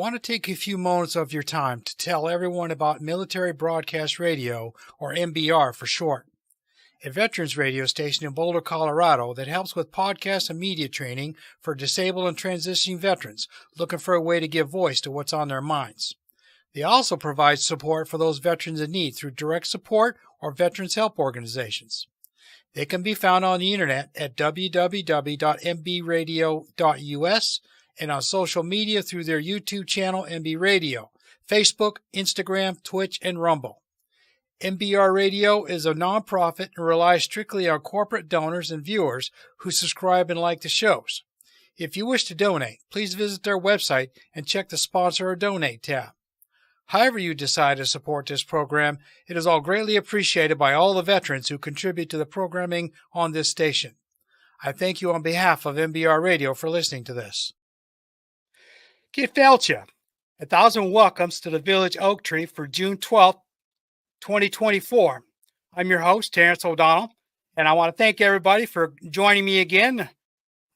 want to take a few moments of your time to tell everyone about Military Broadcast Radio, or MBR for short, a veterans radio station in Boulder, Colorado that helps with podcast and media training for disabled and transitioning veterans looking for a way to give voice to what's on their minds. They also provide support for those veterans in need through direct support or veterans help organizations. They can be found on the internet at www.mbradio.us and on social media through their YouTube channel, MB Radio, Facebook, Instagram, Twitch, and Rumble. MBR Radio is a nonprofit and relies strictly on corporate donors and viewers who subscribe and like the shows. If you wish to donate, please visit their website and check the Sponsor or Donate tab. However you decide to support this program, it is all greatly appreciated by all the veterans who contribute to the programming on this station. I thank you on behalf of MBR Radio for listening to this. Kid Felcha, 1,000 welcomes to the Village Oak Tree for June 12th, 2024. I'm your host, Terrence O'Donnell, and I want to thank everybody for joining me again.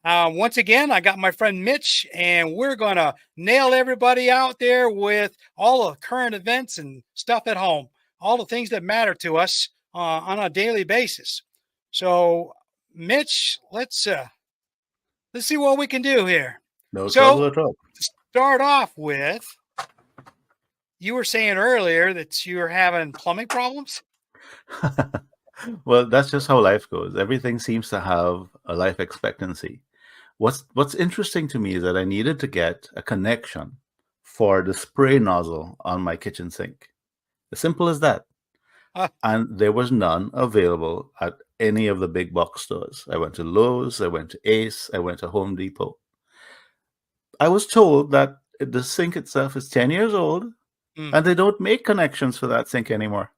Once again, I got my friend Mitch, and we're going to nail everybody out there with all the current events and stuff at home, all the things that matter to us on a daily basis. So, Mitch, let's see what we can do here. No trouble at all. To start off with, you were saying earlier that you were having plumbing problems? Well, that's just how life goes. Everything seems to have a life expectancy. What's interesting to me is that I needed to get a connection for the spray nozzle on my kitchen sink. As simple as that. And there was none available at any of the big box stores. I went to Lowe's, I went to Ace, I went to Home Depot. I was told that the sink itself is 10 years old and they don't make connections for that sink anymore.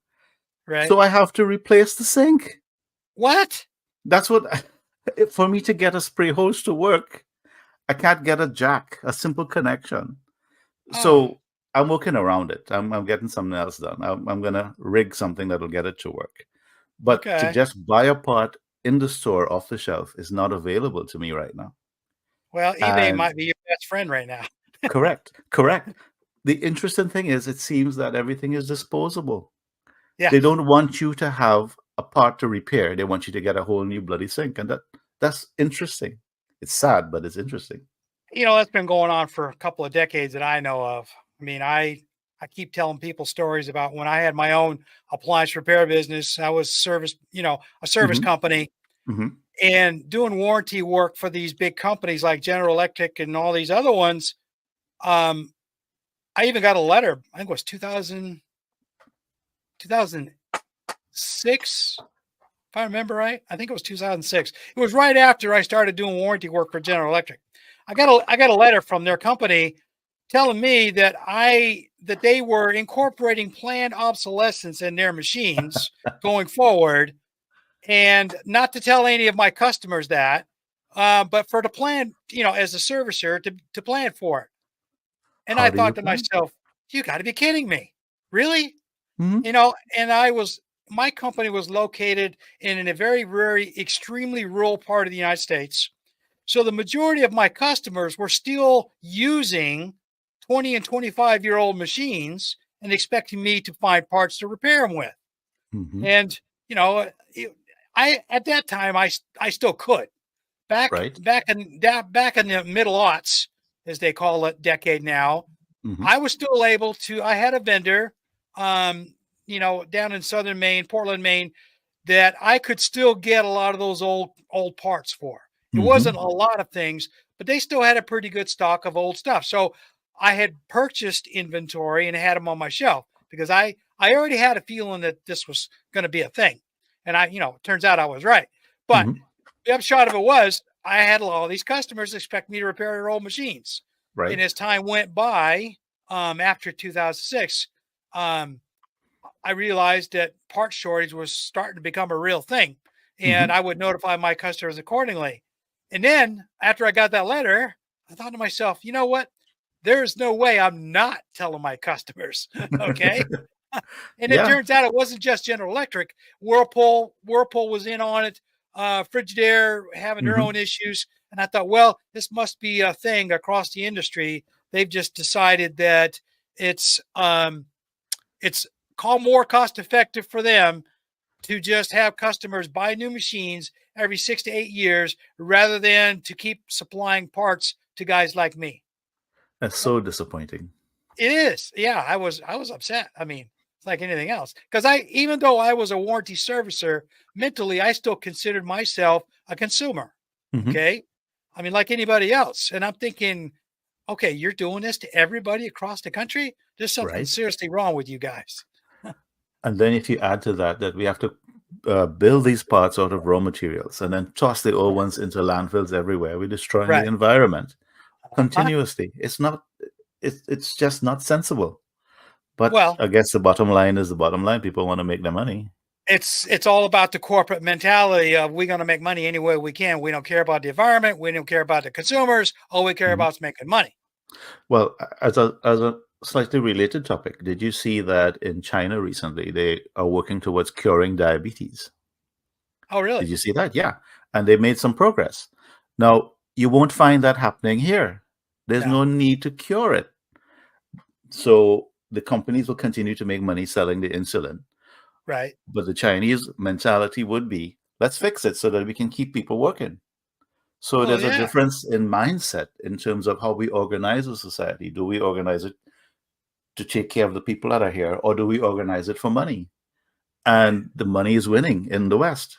Right. So I have to replace the sink. What? That's what... For me to get a spray hose to work, I can't get a jack, a simple connection. So I'm working around it. I'm getting something else done. I'm going to rig something that'll get it to work. But to just buy a part in the store off the shelf is not available to me right now. Well, eBay might be your best friend right now. Correct. The interesting thing is it seems that everything is disposable. Yeah. They don't want you to have a part to repair. They want you to get a whole new bloody sink. And that's interesting. It's sad, but it's interesting. You know, that's been going on for a couple of decades that I know of. I mean, I keep telling people stories about when I had my own appliance repair business. I was a service company and doing warranty work for these big companies like General Electric and all these other ones. I even got a letter, I think it was 2006, if I remember right. I think it was 2006. It was right after I started doing warranty work for General Electric. I got a letter from their company telling me that they were incorporating planned obsolescence in their machines going forward, and not to tell any of my customers that, but for the plan, as a servicer to plan for it. And I thought to myself, you got to be kidding me. Really? And my company was located in a very, very extremely rural part of the United States. So the majority of my customers were still using 20 and 25-year-old machines and expecting me to find parts to repair them with. And, at that time, I still could. Back in the middle aughts, as they call it, decade now, I was still able to. I had a vendor, down in southern Maine, Portland, Maine, that I could still get a lot of those old parts for. It wasn't a lot of things, but they still had a pretty good stock of old stuff. So I had purchased inventory and had them on my shelf because I already had a feeling that this was going to be a thing. And it turns out I was right. But the upshot of it was I had all these customers expect me to repair their old machines. Right. And as time went by, after 2006, I realized that part shortage was starting to become a real thing, and I would notify my customers accordingly. And then after I got that letter, I thought to myself, you know what? There's no way I'm not telling my customers. Okay. And it turns out it wasn't just General Electric. Whirlpool was in on it. Frigidaire having their own issues. And I thought, well, this must be a thing across the industry they've just decided that it's it's called more cost effective for them to just have customers buy new machines every 6 to 8 years rather than to keep supplying parts to guys like me. That's so disappointing. It is. Yeah, I was upset. I mean, it's like anything else. Because even though I was a warranty servicer, mentally I still considered myself a consumer. Hmm. Okay. I mean, like anybody else. And I'm thinking, okay, you're doing this to everybody across the country. There's something Right. seriously wrong with you guys. And then if you add to that that we have to build these parts out of raw materials and then toss the old ones into landfills everywhere, we're destroying the Right. environment Uh-huh. continuously. It's not. It's just not sensible. But Well, I guess the bottom line is the bottom line. People want to make their money. it's all about the corporate mentality of we're going to make money any way we can. We don't care about the environment. We don't care about the consumers. All we care Mhm. about is making money. Well, as a slightly related topic, did you see that in China recently they are working towards curing diabetes? Oh, Did really? you see that? Yeah, and they made some progress. Now you won't find that happening here. There's No. no need to cure it, so the companies will continue to make money selling the insulin. Right. But the Chinese mentality would be, let's fix it so that we can keep people working. So Well, there's a yeah. difference in mindset in terms of how we organize a society. Do we organize it to take care of the people that are here, or do we organize it for money? And the money is winning in the West.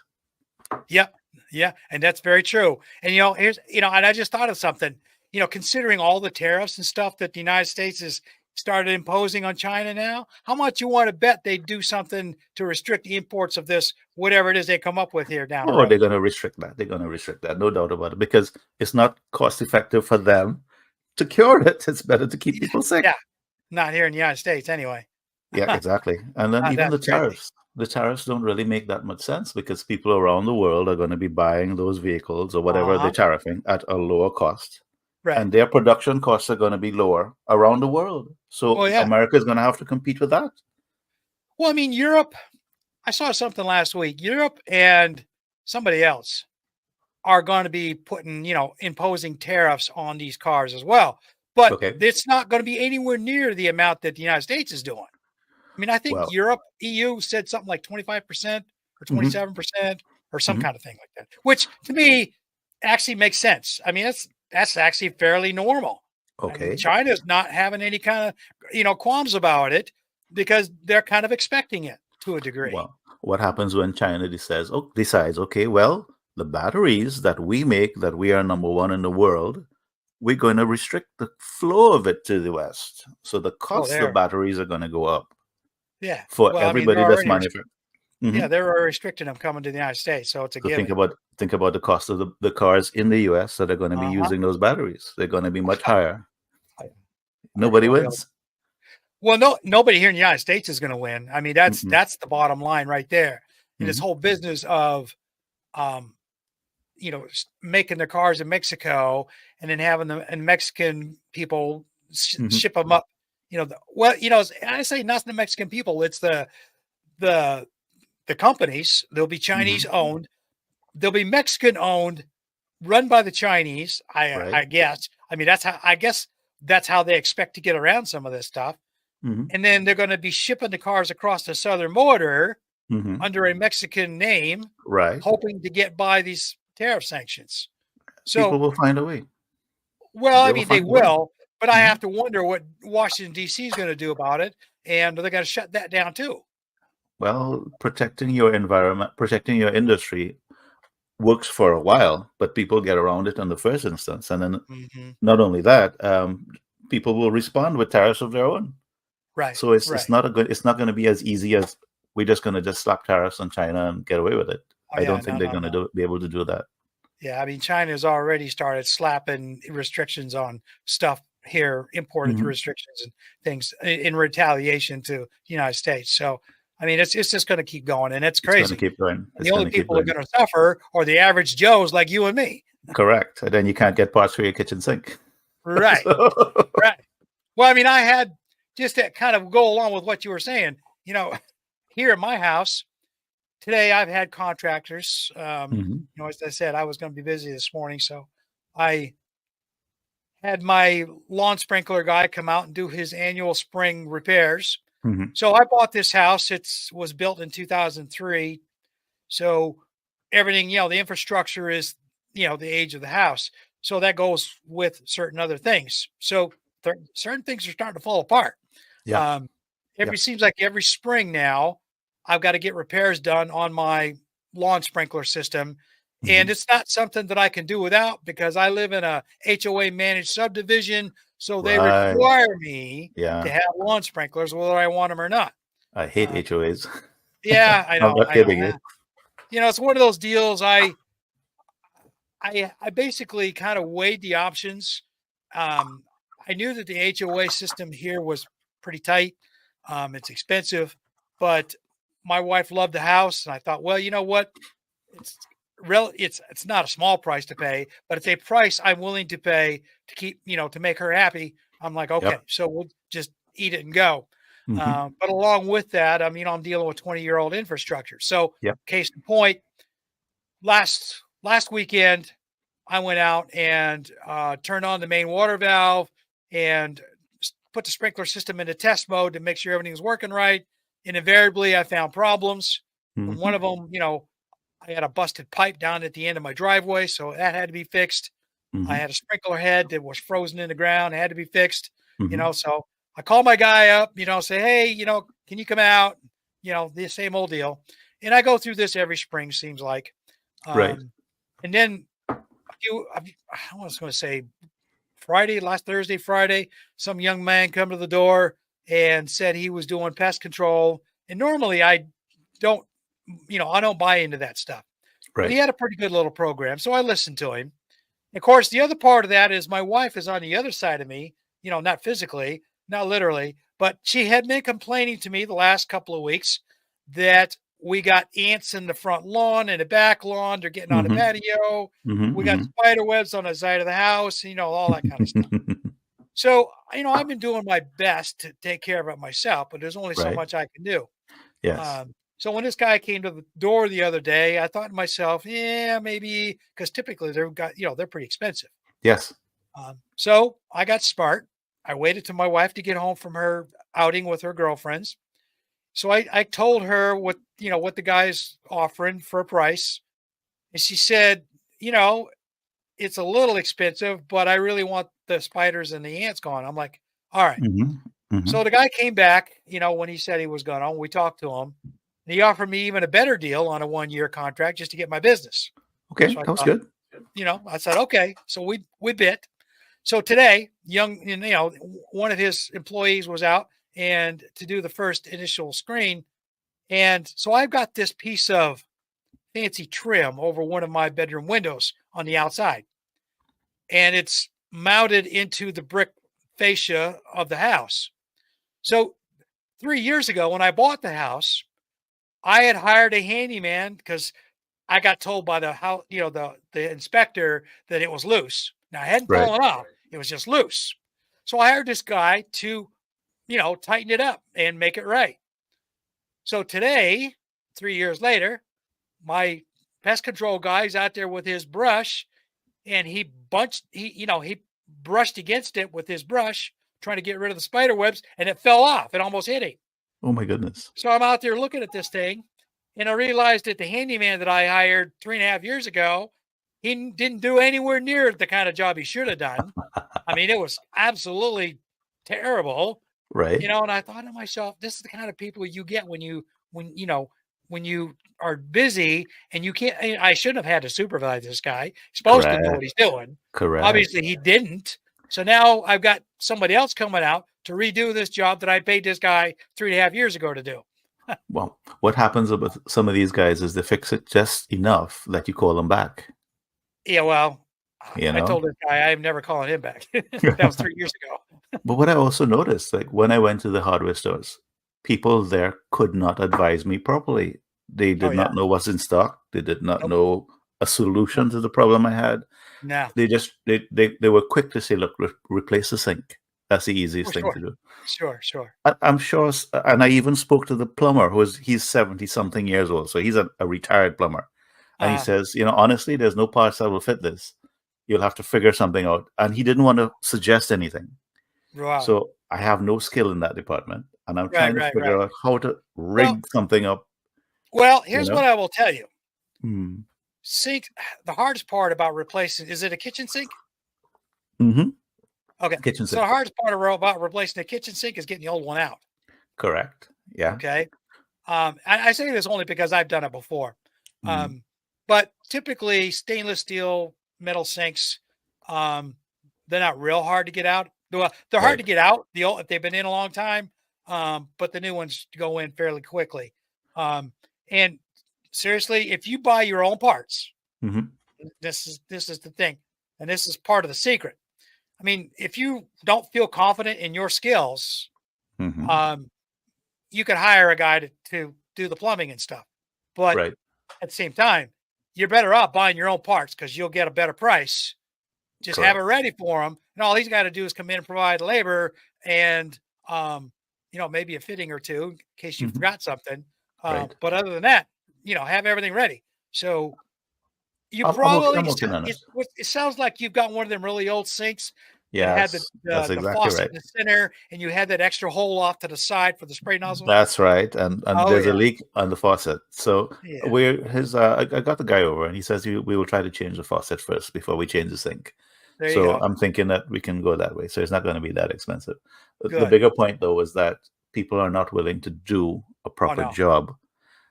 Yeah. Yeah. And that's very true. And, and I just thought of something, considering all the tariffs and stuff that the United States has started imposing on China now, how much you want to bet they do something to restrict the imports of this, whatever it is they come up with here down the Oh, they're road? going to restrict that. They're going to restrict that, no doubt about it, because it's not cost effective for them to cure it. It's better to keep people sick. Yeah. Not here in the United States anyway. Yeah, exactly. And then even That's crazy. the tariffs don't really make that much sense because people around the world are going to be buying those vehicles or whatever they're Uh-huh. tariffing at a lower cost. Right. And their production costs are going to be lower around the world. So Well, yeah. America is going to have to compete with that. Well, I mean, Europe, I saw something last week. Europe and somebody else are going to be putting, imposing tariffs on these cars as well. But Okay. it's not going to be anywhere near the amount that the United States is doing. I mean, I think Well, Europe, EU said something like 25% or hmm 27% or some hmm kind of thing like that, which to me actually makes sense. I mean, that's actually fairly normal. I mean, okay. China's not having any kind of, qualms about it because they're kind of expecting it to a degree. Well, what happens when China decides, okay, well, the batteries that we make, that we are number one in the world, we're going to restrict the flow of it to the West. So the Oh, cost of there. batteries are going to go up Yeah. for Well, I mean, everybody that's manufacturing. yeah, they're already restricting them coming to the United States, so it's a So given. think about the cost of the cars in the US that are going to be Uh-huh. using those batteries. They're going to be much higher. Are they Nobody really? wins. Well, no, nobody here in the United States is going to win. I mean, that's Mm-mm. that's the bottom line right there. And this Mm-hmm. whole business of, um, making their cars in Mexico and then having them and Mexican people Mm-hmm. ship them up. I say not the Mexican people. It's the the companies. They'll be Mm-hmm. Chinese owned. They'll be Mexican owned, run by the Chinese. Right. I guess. I mean, I guess that's how they expect to get around some of this stuff. Mm-hmm. And then they're going to be shipping the cars across the southern border Mm-hmm. under a Mexican name, Right. hoping to get by these tariff sanctions. People So, will find a way. well, I They will mean, they find a way. will, but I Mm-hmm. have to wonder what Washington D.C. is going to do about it, and they're going to shut that down too. Well, protecting your environment, protecting your industry works for a while, but people get around it in the first instance. And then Hmm. not only that, people will respond with tariffs of their own. Right, So right. it's not going to be as easy as we're just going to just slap tariffs on China and get away with it. Oh I yeah, don't think no, they're no, going to no. be able to do that. Yeah, I mean, China's already started slapping restrictions on stuff here, imported Hmm. restrictions and things in retaliation to the United States. So, I mean, it's just going to keep going, and it's It's going to crazy. keep going. And It's the going only to keep people who are going. going to suffer are the average Joes like you and me. Correct. And then you can't get parts for your kitchen sink. Right, So, right. Well, I mean, I had just to kind of go along with what you were saying. You know, here at my house today, I've had contractors. mhm. As I said, I was going to be busy this morning, so I had my lawn sprinkler guy come out and do his annual spring repairs. Hmm. So I bought this house. It was built in 2003. So everything, the infrastructure is, the age of the house. So that goes with certain other things. So certain things are starting to fall apart. Yeah. Um, Yeah. seems like every spring now, I've got to get repairs done on my lawn sprinkler system, and Hmm. it's not something that I can do without because I live in a HOA managed subdivision, so they Right. require me to Yeah. have lawn sprinklers whether I want them or not. I hate Uh, HOAs. yeah, I'm not I know. kidding you. It's one of those deals. I basically kind of weighed the options. Um, I knew that the HOA system here was pretty tight. It's expensive, but my wife loved the house, and I thought, well, you know what? It's it's not a small price to pay, but it's a price I'm willing to pay to keep, to make her happy. I'm like, okay, Yep. so we'll just eat it and go. Hmm. But along with that, I'm dealing with 20-year-old infrastructure. So, Yep. case in point, last weekend, I went out and turned on the main water valve and put the sprinkler system into test mode to make sure everything was working right. And invariably, I found problems. And one Hmm. of them, I had a busted pipe down at the end of my driveway, so that had to be fixed. I Hmm. had a sprinkler head that was frozen in the ground, it had to be fixed. Hmm. So I called my guy up, say, hey, can you come out? The same old deal. And I go through this every spring, seems like. Right. Um, and then I was going to say last Thursday, Friday, some young man come to the door and said he was doing pest control. And normally don't, I don't buy into that stuff, but he Right. had a pretty good little program. So I listened to him. Of course, the other part of that is my wife is on the other side of me, not physically, not literally, but she had been complaining to me the last couple of weeks that we got ants in the front lawn and the back lawn. They're getting on the Hmm. patio. Hmm. We got Hmm. spider webs on the side of the house, all that kind of stuff. So, I've been doing my best to take care of it myself, but there's only so Right. much I can do. Yes. So when this guy came to the door the other day, I thought to myself, yeah, maybe because typically they're pretty expensive. Yes. So I got smart. I waited till my wife to get home from her outing with her girlfriends. So I told her what the guy's offering for a price. And she said, you know, it's a little expensive, but I really want the spiders and the ants gone. I'm like, all right. Hmm. Hmm. So the guy came back, when he said he was going on. We talked to him. And he offered me even a better deal on a 1-year contract just to get my business. Okay. So I That was thought, good. I said, okay. So we bit. So today, one of his employees was out and to do the first initial screen. And so I've got this piece of fancy trim over one of my bedroom windows on the outside. And it's mounted into the brick fascia of the house. So 3 years ago, when I bought the house, I had hired a handyman because I got told by the how the inspector that it was loose. Now, it hadn't Right. fallen off; it was just loose. So I hired this guy to tighten it up and make it right. So today, 3 years later, my pest control guy's out there with his brush, and he brushed against it with his brush, trying to get rid of the spider webs, and it fell off. It almost hit him. Oh my goodness. So I'm out there looking at this thing, and I realized that the handyman that I hired 3.5 years ago, he didn't do anywhere near the kind of job he should have done. I mean, it was absolutely terrible, Right. and I thought to myself, this is the kind of people you get when you are busy and you can't. I shouldn't have had to supervise this guy. He's supposed to know what Correct. he's doing. Correct. Obviously, he didn't. So now I've got somebody else coming out to redo this job that I paid this guy 3.5 years ago to do. Well, what happens with some of these guys is they fix it just enough that you call them back, Yeah, well, you I know? told this guy I'm never calling him back. That was 3 years ago. But what I also noticed, like when I went to the hardware stores, people there could not advise me properly. They Oh, did yeah. not know what's in stock. They did not Nope. know a Nope. solution to the problem I had. No. They just they were quick to say, "Look, replace the sink." That's the Oh, easiest thing sure. to do. Sure, sure. I'm sure, and I even spoke to the plumber, he's 70 something years old, so he's a retired plumber, and he Uh-huh. says, honestly, there's no parts that will fit this. You'll have to figure something out. And he didn't want to suggest anything. Wow. So I have no skill in that department, and I'm Right, trying to right, figure right. out how to Well, rig something up. You here's what know. I will tell you. Mm. Sink. The hardest part about replacing, is it a kitchen sink? Mm-hmm. Okay. Kitchen So the sink. hardest part about replacing a kitchen sink is getting the old one out. Correct. Yeah. Okay. I say this only because I've done it before. Mm. Um, but typically stainless steel metal sinks, um, they're not real hard to get out. Well, they're hard Right. to get out the old, if they've been in a long time. But the new ones go in fairly quickly. And seriously, if you buy your own parts, Mm-hmm. this is the thing, and this is part of the secret. I mean, if you don't feel confident in your skills, Mm-hmm. um, you could hire a guy to do the plumbing and stuff. But Right. at the same time, you're better off buying your own parts because you'll get a better price. Just have it Correct. ready for them, and all he's got to do is come in and provide labor and um, maybe a fitting or two in case you Mm-hmm. forgot something. Right. But other than that, have everything ready. So you I'm probably working on it. it sounds like you've got one of them really old sinks that had the Yes, that's the, the exactly faucet right. in the center, and you had that extra hole off to the side for the spray nozzle. That's right. And Oh there's a yeah, leak on the faucet. So yeah. I got the guy over, and he says we will try to change the faucet first before we change the sink. There you So go. I'm thinking that we can go that way. So it's not going to be that expensive. The Good. bigger point, though, is that people are not willing to do a Oh proper no, job.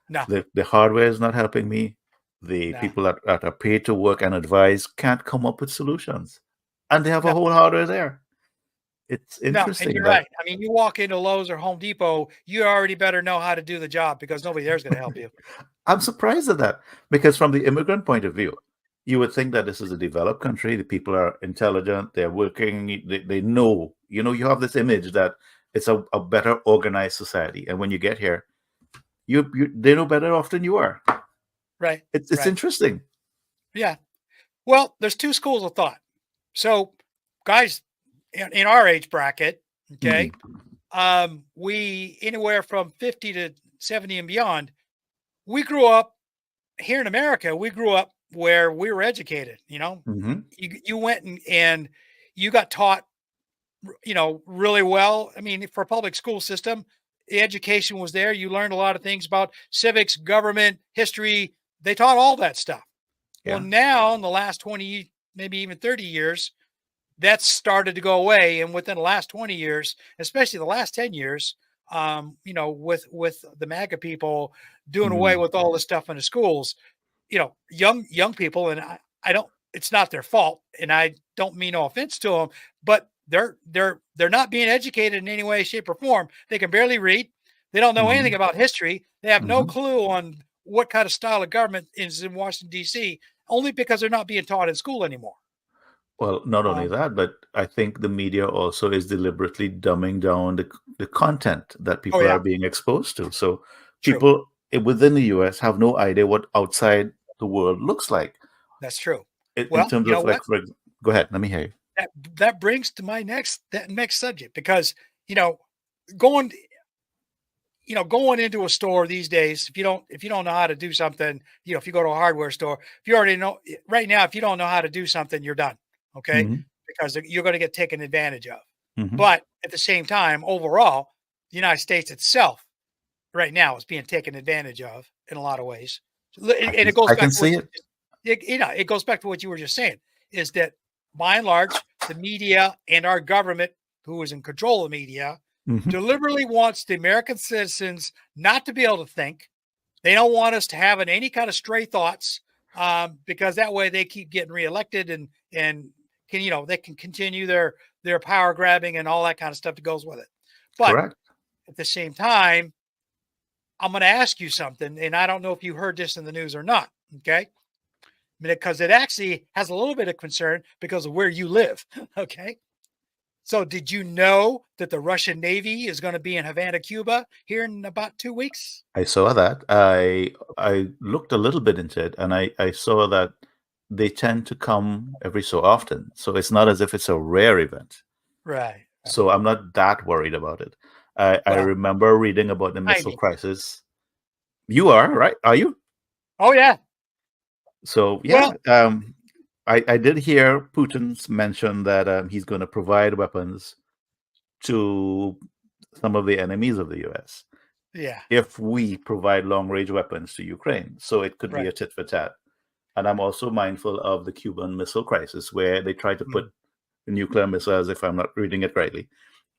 no, The hardware is not helping me. The no, people that are paid to work and advise can't come up with solutions. And they have a no, whole hardware there. It's no. And interesting you're that right. I mean, you walk into Lowe's or Home Depot, you already better know how to do the job because nobody there's going to help you. I'm surprised at that because from the immigrant point of view, you would think that this is a developed country. The people are intelligent. They're working. They know. You have this image that it's a better organized society. And when you get here, they know better off than you are. Right, It's right. interesting. Yeah. Well, there's two schools of thought. So, guys in our age bracket, Mm. okay, we anywhere from 50 to 70 and beyond, we grew up here in America. We grew up where we were educated. Hmm. You went and you got taught really well. I mean, for a public school system, the education was there. You learned a lot of things about civics, government, history. They taught all that stuff. Well, Yeah. now in the last 20, maybe even 30 years, that's started to go away. And within the last 20 years, especially the last 10 years, with the MAGA people doing away Mm. with all this stuff in the schools, young people, and I don't, it's not their fault, and I don't mean no offense to them, but they're not being educated in any way, shape, or form. They can barely read. They don't know anything Hmm. about history. They have no Hmm. clue on what kind of style of government is in Washington D.C. only because they're not being taught in school anymore. Well, not only Um, that, but I think the media also is deliberately dumbing down the content that oh people are yeah, being exposed to. So true. people within the US have no idea what outside the world looks like That's true. in Well, terms you know of like, what? go ahead, let me hear you. That brings to my next subject because you know going going into a store these days, if you don't know how to do something, if you go to a hardware store, if you already know right now, if you don't know how to do something, you're done. Okay. Hmm. Because you're going to get taken advantage of. Hmm. But at the same time, overall, the United States itself right now is being taken advantage of in a lot of ways. And it goes I back can to what see it. it goes back to what you were just saying, is that by and large, the media and our government, who is in control of the media, Hmm. deliberately wants the American citizens not to be able to think. They don't want us to have any kind of stray thoughts, because that way they keep getting reelected and can they can continue their power grabbing and all that kind of stuff that goes with it. But Correct. at the same time, I'm going to ask you something, and I don't know if you heard this in the news or not. Okay, because it actually has a little bit of concern because of where you live. Okay. So, did you know that the Russian Navy is going to be in Havana, Cuba here in about 2 weeks? I saw that. I looked a little bit into it, and I saw that they tend to come every so often. So it's not as if it's a rare event. Right. Right. So I'm not that worried about it. I Well, remember reading about the I missile mean, crisis. You are, right? Are you? oh yeah. So yeah, Well, I did hear Putin's mention that he's going to provide weapons to some of the enemies of the U.S. Yeah. if we provide long-range weapons to Ukraine. So it could be Right. a tit for tat. And I'm also mindful of the Cuban Missile Crisis, where they tried to put Mhm. a nuclear missile, as if I'm not reading it rightly,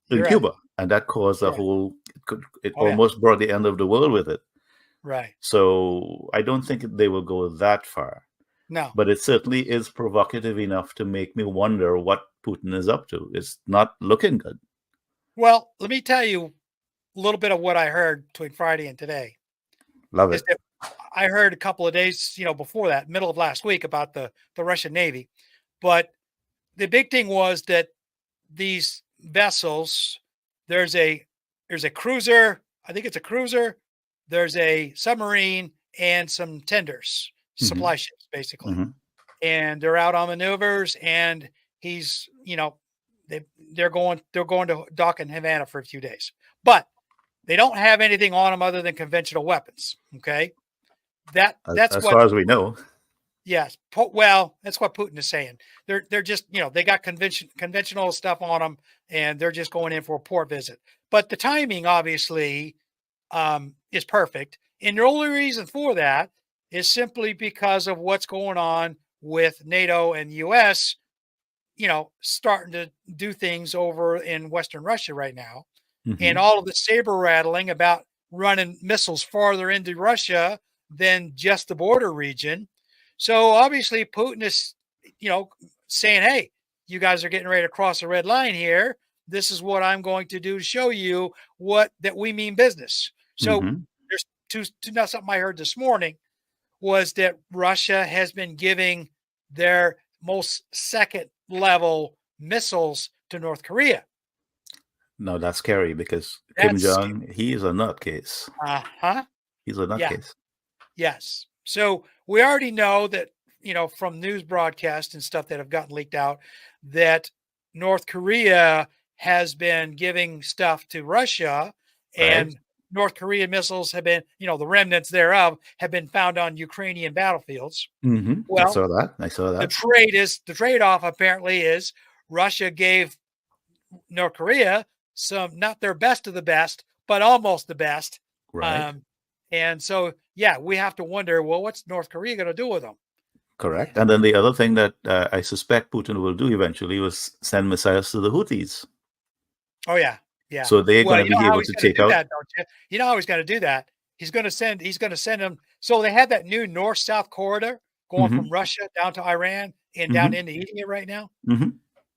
in You're right. Cuba, and that caused a Yeah. whole. It Oh, yeah. almost brought the end of the world with it. Right. So I don't think they will go that far, No. but it certainly is provocative enough to make me wonder what Putin is up to. It's not looking good. Well, let me tell you a little bit of what I heard between Friday and today. Love Is it. that I heard a couple of days, before that, middle of last week, about the Russian Navy. But the big thing was that these vessels, there's a there's a cruiser, I think it's a cruiser, there's a submarine and some tenders, Hmm. supply ships basically. Hmm. And they're out on maneuvers, and he's, they they're going to dock in Havana for a few days. But they don't have anything on them other than conventional weapons. Okay. That's As what far as we know. Yes. Well, that's what Putin is saying. They're just, they got conventional stuff on them, and they're just going in for a port visit. But the timing obviously is perfect. And the only reason for that is simply because of what's going on with NATO and US, starting to do things over in Western Russia right now, and Hmm. all of the saber rattling about running missiles farther into Russia than just the border region. So obviously Putin is, you know, saying, "Hey, you guys are getting ready to cross a red line here. This is what I'm going to do to show you what that we mean business." So Hmm. there's now something I heard this morning was that Russia has been giving their most second level missiles to North Korea. No, that's scary because Kim That's Jong, he is a nutcase. uh-huh. He's a Yeah. nutcase. Yes. So we already know that, from news broadcasts and stuff that have gotten leaked out, that North Korea has been giving stuff to Russia, Right? and North Korean missiles have been, the remnants thereof have been found on Ukrainian battlefields. Hmm. I Well, saw that. I saw that. the trade-off apparently is Russia gave North Korea some, not their best of the best, but almost the best. Right. Um, and so, yeah, we have to wonder, well, what's North Korea going to do with them? Correct. Yeah. And then the other thing that I suspect Putin will do eventually was send missiles to the Houthis. Oh yeah, yeah. So they're going Well, to you know be how able he's to going to take do out. that, don't you? You know how he's going to do that. He's going to send them. So they have that new north-south corridor going Hmm. from Russia down to Iran and down Hmm. into eating it right now. Hmm.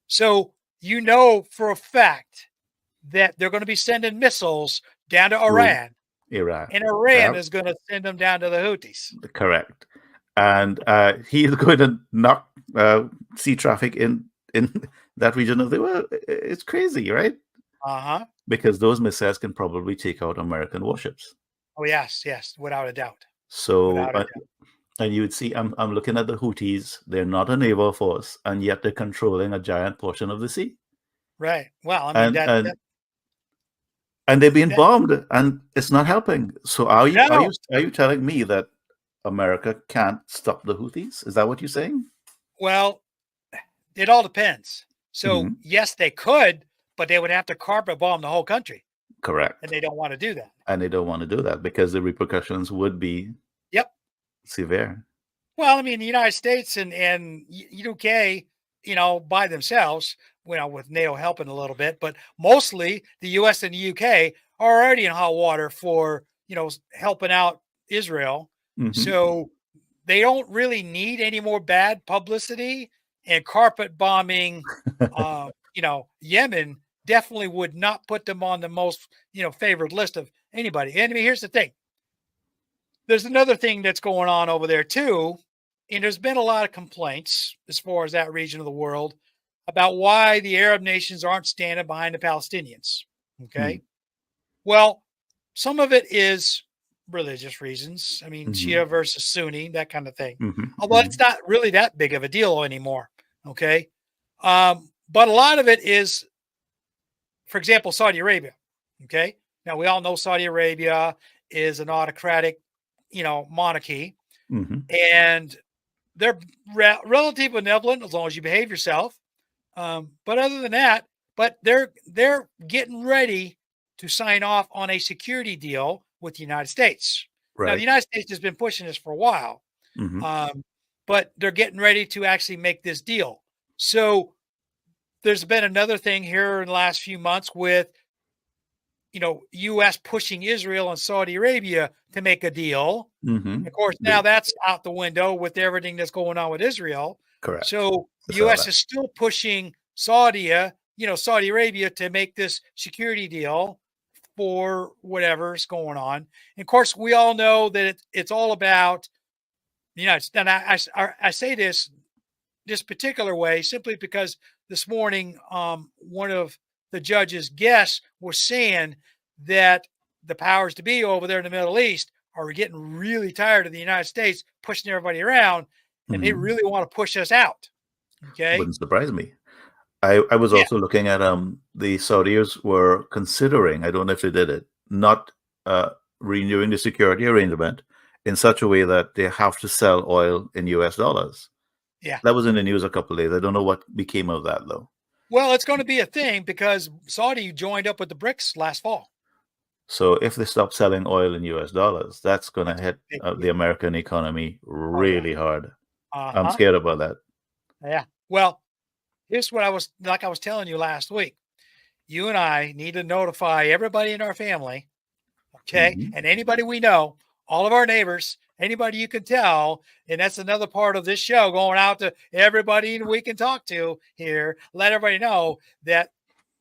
So for a fact that they're going to be sending missiles down to To Iran, Iran. and Iran Yeah, is going to send them down to the Houthis. correct. And he's going to knock sea traffic in that region of the world. It's crazy, right? Uh-huh. Because those missiles can probably take out American warships. Oh, yes, yes, without a doubt. So, Without a doubt. and you would see, I'm looking at the Houthis. They're not a naval force, and yet they're controlling a giant portion of the sea, Right. Well, I mean and that that and and they're being that bombed, and it's not helping. So, are you are you no. are you telling me that America can't stop the Houthis? Is that what you're saying? Well, it all depends. So, Hmm. yes, they could, but they would have to carpet bomb the whole country, and Correct. they don't want to do that. And they don't want to do that because the repercussions would be Yep. severe. Well, I mean, the United States and UK, by themselves, with NATO helping a little bit, but mostly the US and the UK are already in hot water for, helping out Israel. Hmm. So they don't really need any more bad publicity, and carpet bombing, Yemen definitely would not put them on the most, favored list of anybody. And I mean, here's the thing. There's another thing that's going on over there too, and there's been a lot of complaints as far as that region of the world about why the Arab nations aren't standing behind the Palestinians. Okay. Well, some of it is religious reasons. I mean, Hmm. Shia versus Sunni, that kind of thing. Hmm. Although Hmm. it's not really that big of a deal anymore. Okay. But a lot of it is, for example, Saudi Arabia. Okay. Now we all know Saudi Arabia is an autocratic, monarchy, Hmm. and they're relatively benevolent as long as you behave yourself. But other than that, but they're getting ready to sign off on a security deal with the United States. Now, the Right. United States has been pushing this for a while, Hmm. um, but they're getting ready to actually make this deal. So there's been another thing here in the last few months with U.S. pushing Israel and Saudi Arabia to make a deal. Hmm. Of course, now that's out the window with everything that's going on with Israel. Correct. So I the saw U.S. that. is still pushing Saudi Arabia to make this security deal for whatever's going on. And of course, we all know that it's all about the United States. And I say this particular way simply because this morning, one of the judge's guests was saying that the powers to be over there in the Middle East are getting really tired of the United States pushing everybody around, and they Hmm. really want to push us out. Okay. Wouldn't surprise me. I was Yeah. also looking at the Saudis were considering, I don't know if they did it, not uh renewing the security arrangement in such a way that they have to sell oil in US dollars. Yeah. That was in the news a couple of days. I don't know what became of that though. Well, it's going to be a thing because Saudi joined up with the BRICS last fall. So if they stop selling oil in US dollars, that's going to That's a hit big the deal. American economy Oh, yeah. really hard. Uh I'm huh. scared about that. Yeah. Well, here's what I was telling you last week. You and I need to notify everybody in our family, okay, Hmm. and anybody we know, all of our neighbors, anybody you can tell, and that's another part of this show going out to everybody we can talk to here. Let everybody know that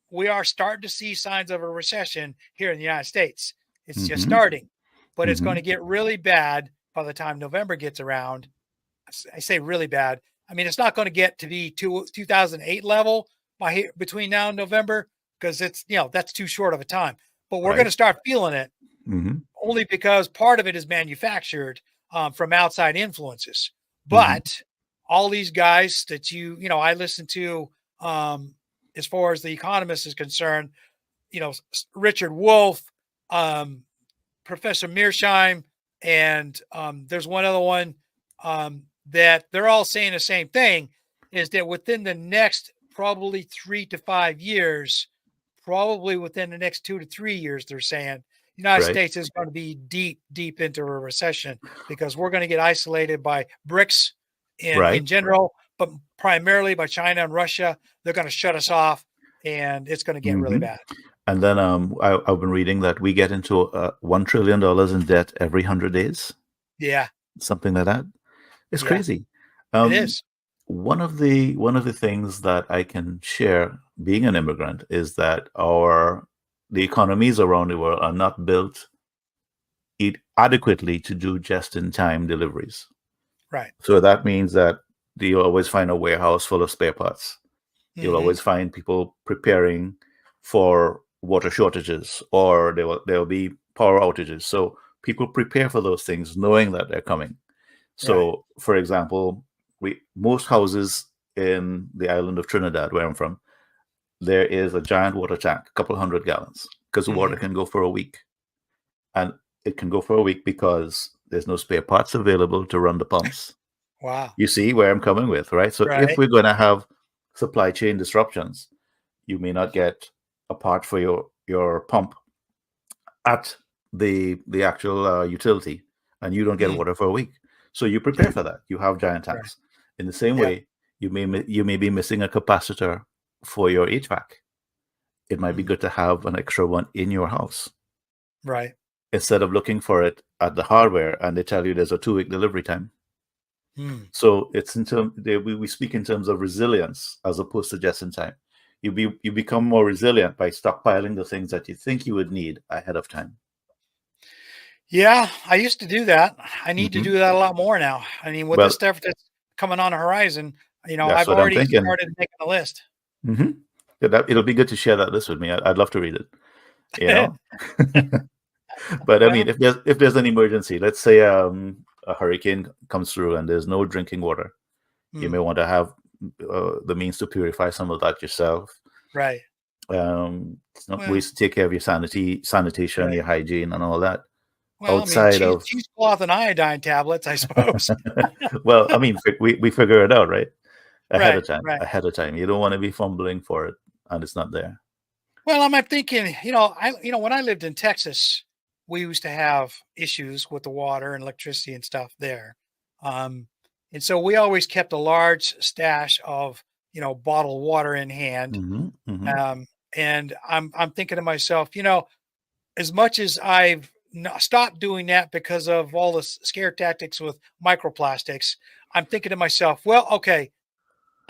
we are starting to see signs of a recession here in the United States. It's just Hmm. starting, but it's going Hmm. to get really bad by the time November gets around. I say really bad. I mean, it's not going to get to be 2008 level by between now and November because that's too short of a time. But we're going Right. to start feeling it Hmm. only because part of it is manufactured from outside influences. Hmm. But all these guys that I listen to, as far as the Economist is concerned, Richard Wolff, um, Professor Mearsheim, and there's one other one that they're all saying the same thing is that within the next probably 3 to 5 years, probably within the next 2 to 3 years, they're saying the United Right. States is going to be deep, deep into a recession because we're going to get isolated by BRICS in Right. general, but primarily by China and Russia. They're going to shut us off, and it's going to get really Hmm. bad. And then I've been reading that we get into $1 trillion in debt every 100 days, Yeah, something like that. It's yeah, crazy. it Um, is. one of the things that I can share, being an immigrant, is that the economies around the world are not built adequately to do just-in-time deliveries. Right. So that means that you'll always find a warehouse full of spare parts. You'll Hmm. always find people preparing for water shortages, or there will be power outages. So people prepare for those things knowing that they're coming. Right. So, for example, most houses in the island of Trinidad, where I'm from, there is a giant water tank, a couple hundred gallons, because the water Hmm. can go for a week. And it can go for a week because there's no spare parts available to run the pumps. Wow. You see where I'm coming with, right? So if Right. we're going to have supply chain disruptions, you may not get a part for your pump at the actual utility, and you don't get Mm. water for a week. So you prepare for that. You have giant Right. tanks. In the same Yep. way, you may be missing a capacitor for your HVAC. It might be Mm. good to have an extra one in your house Right. instead of looking for it at the hardware and they tell you there's a 2 week delivery time. Mm. So it's we speak in terms of resilience as opposed to just in time. You become more resilient by stockpiling the things that you think you would need ahead of time. Yeah, I used to do that. I need to Hmm. do that a lot more now. I mean, with this Well, stuff that's coming on the horizon, that's I've what I'm already thinking. started making a list. Hmm. It'll be good to share that list with me. I'd love to read it. You know, but I mean, Well, if there's an emergency, let's say a hurricane comes through and there's no drinking water, you may mm, want to have the means to purify some of that yourself. right. It's not Well, ways to take care of your sanitation, right. your hygiene, and all that. Well, I mean, outside of. cheesecloth and iodine tablets, I suppose. Well, I mean, we figure it out, right? Ahead Right, of time. right. Ahead of time. You don't want to be fumbling for it and it's not there. Well, I'm thinking, when I lived in Texas, we used to have issues with the water and electricity and stuff there. Um, and so we always kept a large stash of, bottled water in hand. Hmm. Hmm. Um, and I'm thinking to myself, as much as I've stopped doing that because of all the scare tactics with microplastics, I'm thinking to myself, well, okay,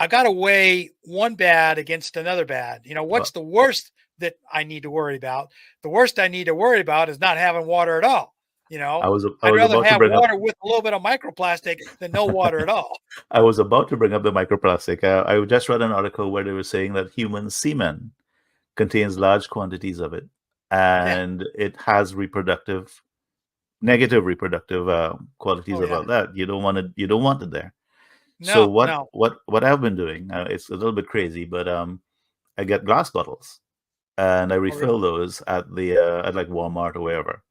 I got to weigh one bad against another bad. What's Well, the worst that I need to worry about? The worst I need to worry about is not having water at all. I I'd was rather about to have bring up water with a little bit of microplastic than no water at all. I was about to bring up the microplastic. I just read an article where they were saying that human semen contains large quantities of it, Yeah. and it has negative reproductive qualities Oh, yeah. about that. You don't want it. You don't want it there. So No, no. what I've been doing? It's a little bit crazy, but I get glass bottles and I Oh, really? refill those at the at like Walmart or wherever.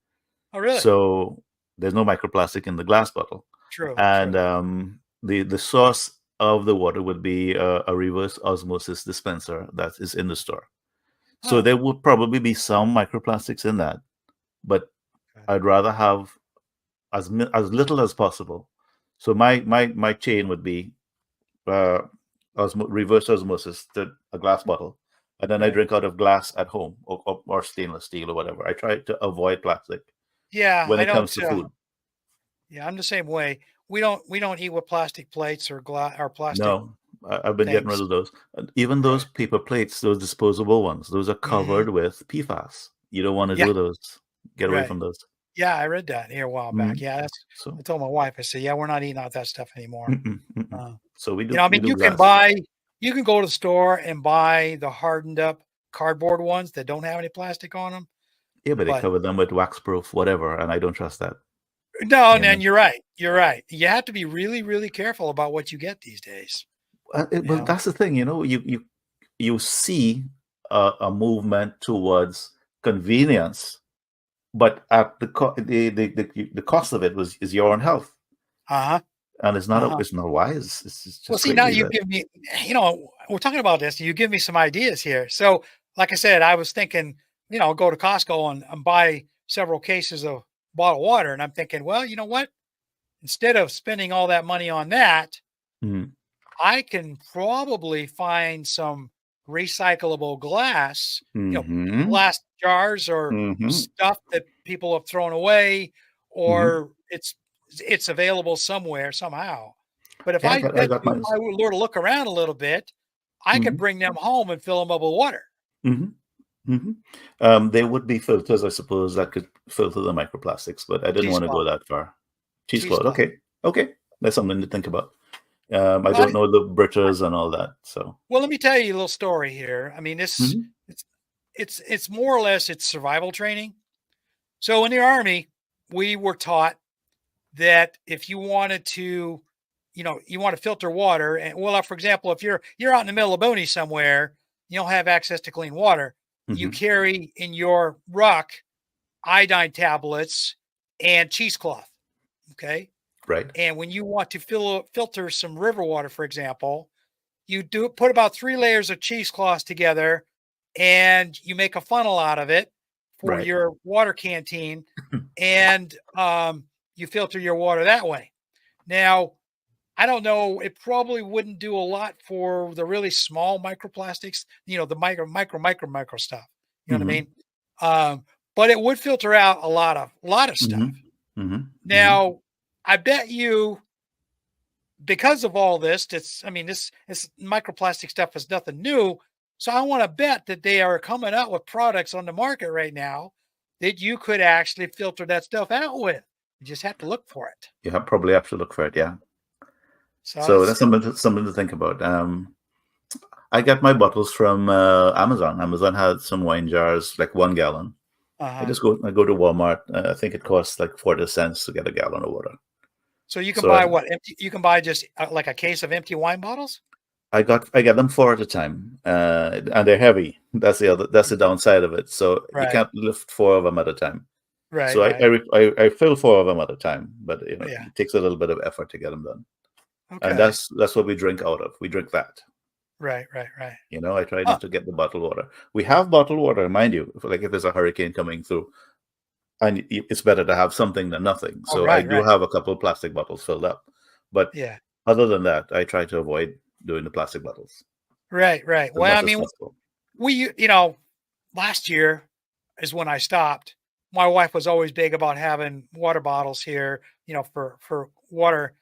Oh, really? So there's no microplastic in the glass bottle, True, and true. the source of the water would be a reverse osmosis dispenser that is in the store. So Oh, there would probably be some microplastics in that, but okay. I'd rather have as little as possible. So my chain would be uh, reverse osmosis to a glass bottle, and then I Right. drink out of glass at home or stainless steel or whatever. I try to avoid plastic Yeah, when I it don't. comes to food. Yeah, I'm the same way. We don't eat with plastic plates or glass or plastic No, I've been getting rid things. of those. And even those Right. paper plates, those disposable ones, those are Hmm. covered with PFAS. You don't want to Yeah. do those. Get away Right. from those. Yeah, I read that here a while back. Mhm. Yeah, that's. I So, told my wife. I said, "Yeah, we're not eating out that stuff anymore." mm-mm, mm-mm. Uh, So I we mean, do glass. you can go to the store and buy the hardened up cardboard ones that don't have any plastic on them. Yeah, but they But cover them with wax proof, whatever, and I don't trust that. no, You man, know. you're right. You're right. You have to be really, really careful about what you get these days. You Well, know. that's the thing. You see a movement towards convenience, but at the cost of it is your own health, Uh huh. and Uh huh. it's not wise. It's Well, just see, now crazy you that. give me, we're talking about this. You give me some ideas here. So, like I said, I was thinking, go to Costco and buy several cases of bottled water. And I'm thinking, well, you know what? Instead of spending all that money on that, Mm-hmm. I can probably find some recyclable glass, Mm-hmm. glass jars or Mm-hmm. stuff that people have thrown away, Mm-hmm. or it's available somewhere somehow. But if Yeah, I I bet got you if mine. I were to look around a little bit, I could Mm-hmm. bring them home and fill them up with water. Mm-hmm. Mm-hmm. There would be filters, I suppose, that could filter the microplastics, but I didn't want to go Cheesecloth, that far. Cheesecloth, cheesecloth. okay, okay, that's something to think about. I Well, don't know the Britas and all that, so. let me tell you a little story here. I mean, this Mm-hmm. it's it's more or less it's survival training. So in the army, we were taught that if you wanted to, you want to filter water, and well, for example, if you're out in the middle of boonies somewhere, you don't have access to clean water, you Mm-hmm. carry in your ruck iodine tablets and cheesecloth. Okay. Right. And when you want to filter some river water, for example, you do put about 3 layers of cheesecloth together and you make a funnel out of it for Right. your water canteen, and you filter your water that way. Now, I don't know, it probably wouldn't do a lot for the really small microplastics, the micro stuff. You know what I Mm-hmm. mean? But it would filter out a lot of stuff. Mm-hmm. Mm-hmm. Mm-hmm. Now, I bet you because of all this, I mean, this microplastic stuff is nothing new. So I want to bet that they are coming out with products on the market right now that you could actually filter that stuff out with. You just have to look for it. You probably have to look for it, yeah. So So that's that's something to think about. I got my bottles from Amazon. Amazon had some wine jars, like 1 gallon. uh-huh. I go to Walmart. I think it costs like 40 cents to get a gallon of water. So you can So buy what? Empty, you can buy just like a case of empty wine bottles. I get them 4 at a time, and they're heavy. That's the Mhm. downside of it. So you Right. can't lift 4 of them at a time. Right, So right. I fill four of them at a time, but Oh, yeah. it takes a little bit of effort to get them done. And Okay. that's what we drink out of. We drink that. Right, right, right. I try Huh. not to get the bottled water. We have bottled water, mind you. If there's a hurricane coming through, and it's better to have something than nothing. Oh, So I right, do right. have a couple of plastic bottles filled up, but Yeah. other than that, I try to avoid doing the plastic bottles Right, right. as Well, I much as mean, possible. last year is when I stopped. My wife was always big about having water bottles here, for water.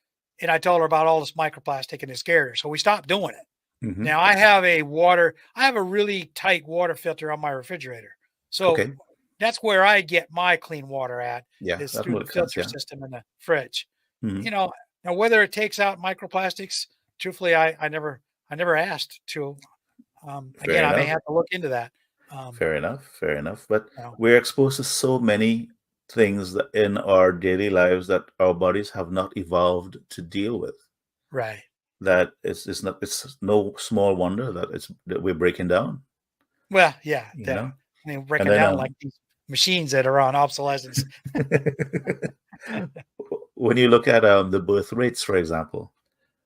And I told her about all this microplastic and it scared her. So we stopped doing it. Hmm. Now I have a really tight water filter on my refrigerator. So Okay, that's where I get my clean water at, yeah, is that through the makes sense. filter Yeah. system in the fridge. Hmm. You know, now whether it takes out microplastics, truthfully, I never asked to. Fair Again, I may enough. have to look into that. Um, Fair enough. Fair enough. But you know, we're exposed to so many things that in our daily lives that our bodies have not evolved to deal with. right. That it's no small wonder that we're breaking down. Well, yeah, You the know, I mean, and breaking then down like these machines that are on obsolescence. when you look at the birth rates, for example,